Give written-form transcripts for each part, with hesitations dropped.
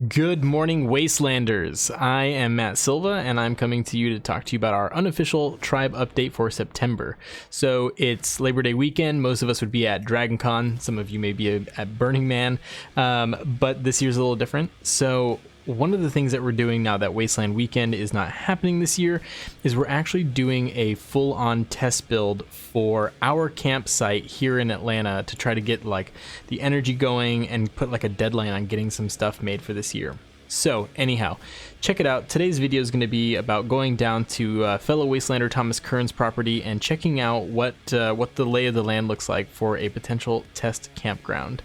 Good morning, Wastelanders. I am Matt Silva, and I'm coming to you to talk to you about our unofficial tribe update for September. So it's Labor Day weekend. Most of us would be at DragonCon. Some of you may be at Burning Man, but this year's a little different. So one of the things that we're doing now that Wasteland weekend is not happening this year is we're actually doing a full-on test build for our campsite here in Atlanta to try to get like the energy going and put like a deadline on getting some stuff made for this year. So anyhow, check it out. Today's video is going to be about going down to fellow Wastelander Thomas Kern's property and checking out what the lay of the land looks like for a potential test campground.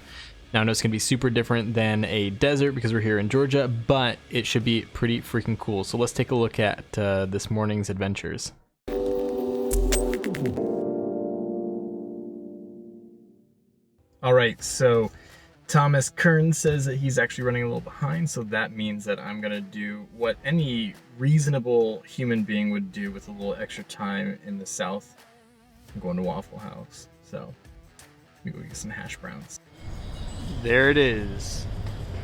Now I know it's going to be super different than a desert because we're here in Georgia, but it should be pretty freaking cool. So let's take a look at this morning's adventures. All right, so Thomas Kern says that he's actually running a little behind, so that means that I'm going to do what any reasonable human being would do with a little extra time in the South. I'm going to Waffle House, so let me go get some hash browns. There it is,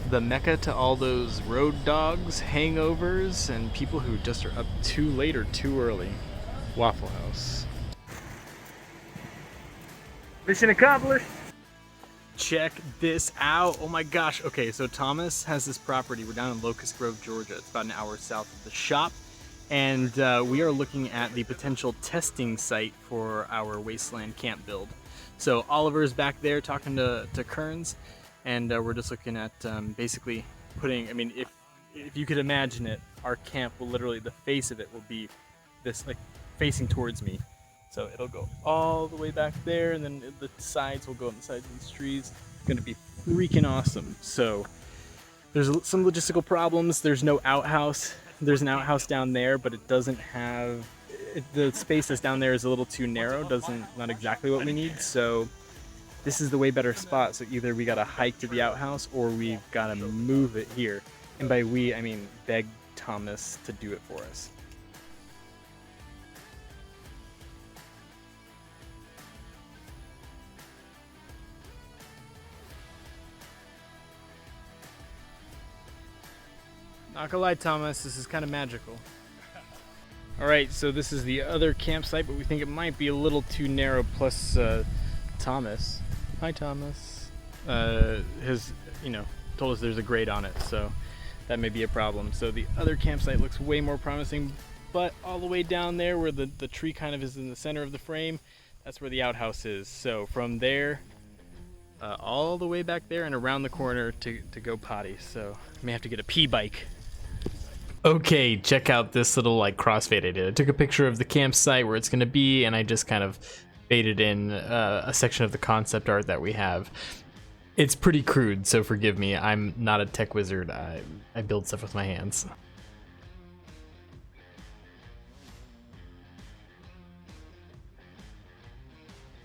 the mecca to all those road dogs, hangovers, and people who just are up too late or too early. Waffle House. Mission accomplished. Check this out. Oh my gosh. Okay, so Thomas has this property. We're down in Locust Grove, Georgia. It's about an hour south of the shop. And we are looking at the potential testing site for our Wasteland camp build. So Oliver's back there talking to Kearns, and we're just looking at basically putting, I mean, if you could imagine it, our camp will literally, the face of it will be this, like, facing towards me. So it'll go all the way back there, and then the sides will go on the sides of these trees. It's gonna be freaking awesome. So there's some logistical problems. There's no outhouse. There's an outhouse down there, but it doesn't have, the space that's down there is a little too narrow, not exactly what we need. So this is the way better spot. So either we gotta hike to the outhouse or we've gotta move it here. And by we, I mean beg Thomas to do it for us. Not gonna lie, Thomas, this is kind of magical. All right, so this is the other campsite, but we think it might be a little too narrow. Plus, Thomas, hi Thomas, has told us there's a grate on it, so that may be a problem. So the other campsite looks way more promising, but all the way down there, where the tree kind of is in the center of the frame, that's where the outhouse is. So from there, all the way back there and around the corner to go potty. So I may have to get a pee bike. Okay, check out this little like crossfade I did. I took a picture of the campsite where it's going to be, and I just kind of faded in a section of the concept art that we have. It's pretty crude, so forgive me. I'm not a tech wizard. I build stuff with my hands.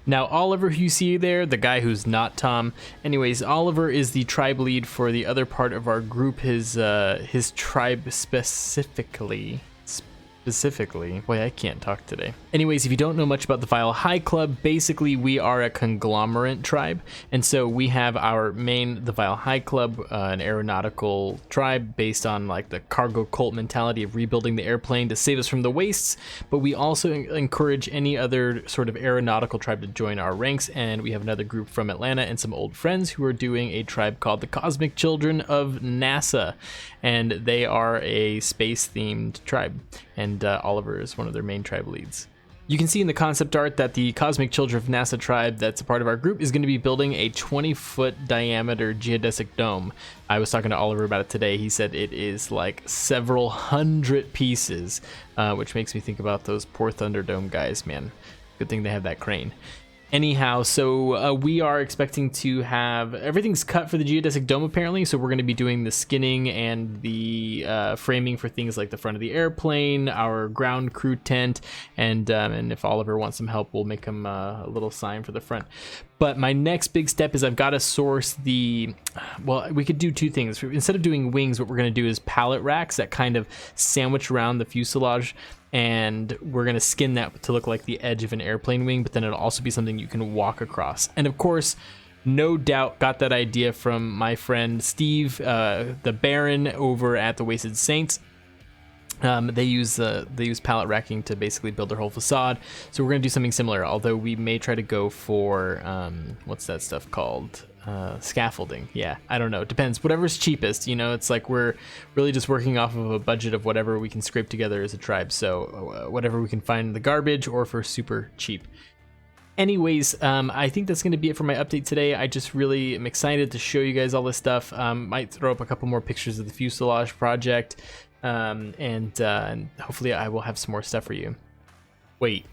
Now Oliver, who you see there, the guy who's not Tom. Anyways, Oliver is the tribe lead for the other part of our group. His tribe specifically. Boy, I can't talk today. Anyways, if you don't know much about the Vile High Club, basically we are a conglomerate tribe, and so we have our main, the Vile High Club, an aeronautical tribe based on like the cargo cult mentality of rebuilding the airplane to save us from the wastes, but we also encourage any other sort of aeronautical tribe to join our ranks, and we have another group from Atlanta and some old friends who are doing a tribe called the Cosmic Children of NASA, and they are a space-themed tribe. And Oliver is one of their main tribe leads. You can see in the concept art that the Cosmic Children of NASA tribe that's a part of our group is going to be building a 20-foot diameter geodesic dome. I was talking to Oliver about it today. He said it is like several hundred pieces, which makes me think about those poor Thunderdome guys, man. Good thing they have that crane. Anyhow, so we are expecting to have everything's cut for the geodesic dome apparently, so we're going to be doing the skinning and the framing for things like the front of the airplane, our ground crew tent, and if Oliver wants some help, we'll make him a little sign for the front. But my next big step is I've got to source well, we could do two things. Instead of doing wings, what we're going to do is pallet racks that kind of sandwich around the fuselage, and we're going to skin that to look like the edge of an airplane wing, but then it'll also be something you can walk across. And of course, no doubt got that idea from my friend Steve, the Baron over at the Wasted Saints. They use pallet racking to basically build their whole facade. So we're gonna do something similar, although we may try to go for what's that stuff called? Scaffolding. Yeah, I don't know. It depends. Whatever's cheapest. You know, it's like we're really just working off of a budget of whatever we can scrape together as a tribe. So whatever we can find in the garbage or for super cheap. Anyways, I think that's going to be it for my update today. I just really am excited to show you guys all this stuff. Might throw up a couple more pictures of the fuselage project. And hopefully I will have some more stuff for you. Wait.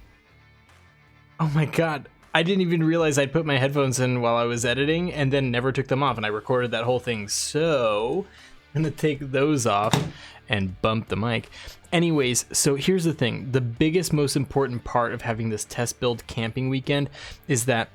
Oh my god. I didn't even realize I'd put my headphones in while I was editing and then never took them off, and I recorded that whole thing. So I'm gonna take those off and bump the mic. Anyways, so here's the thing. The biggest, most important part of having this test build camping weekend is that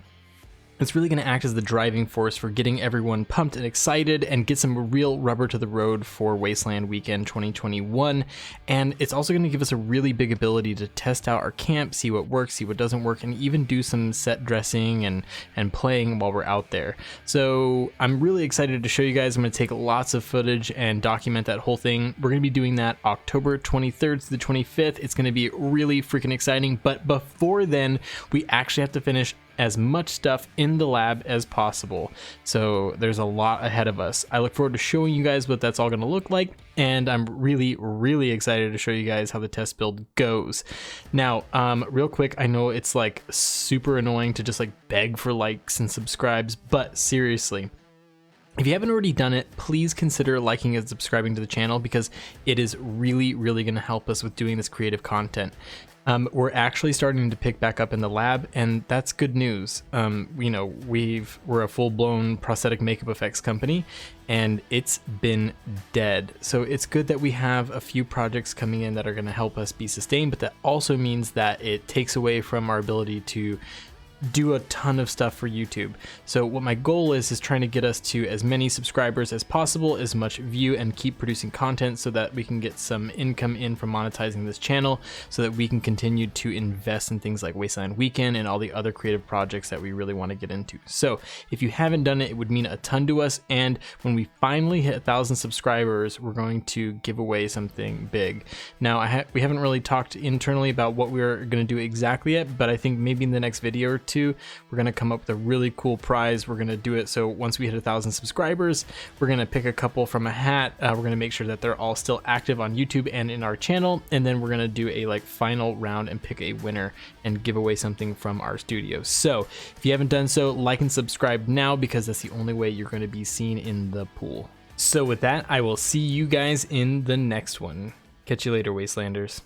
it's really going to act as the driving force for getting everyone pumped and excited and get some real rubber to the road for Wasteland Weekend 2021. And it's also going to give us a really big ability to test out our camp, see what works, see what doesn't work, and even do some set dressing and playing while we're out there. So I'm really excited to show you guys. I'm going to take lots of footage and document that whole thing. We're going to be doing that October 23rd to the 25th. It's going to be really freaking exciting. But before then, we actually have to finish as much stuff in the lab as possible. So there's a lot ahead of us. I look forward to showing you guys what that's all going to look like, and I'm really excited to show you guys how the test build goes. Now, real quick, I know it's like super annoying to just like beg for likes and subscribes, but seriously, if you haven't already done it, please consider liking and subscribing to the channel, because it is really going to help us with doing this creative content. We're actually starting to pick back up in the lab, and that's good news. You know, we're a full-blown prosthetic makeup effects company, and it's been dead. So it's good that we have a few projects coming in that are going to help us be sustained, but that also means that it takes away from our ability to do a ton of stuff for YouTube. So what my goal is trying to get us to as many subscribers as possible, as much view, and keep producing content so that we can get some income in from monetizing this channel, so that we can continue to invest in things like Wasteland Weekend and all the other creative projects that we really want to get into. So if you haven't done it, it would mean a ton to us. And when we finally hit 1,000 subscribers, we're going to give away something big. Now, we haven't really talked internally about what we're going to do exactly yet, but I think maybe in the next video or two, we're going to come up with a really cool prize. We're going to do it so once we hit 1,000 subscribers, we're going to pick a couple from a hat. We're going to make sure that they're all still active on YouTube and in our channel, and then we're going to do a like final round and pick a winner and give away something from our studio. So if you haven't done so, like and subscribe now, because that's the only way you're going to be seen in the pool. So with that, I will see you guys in the next one. Catch you later, Wastelanders.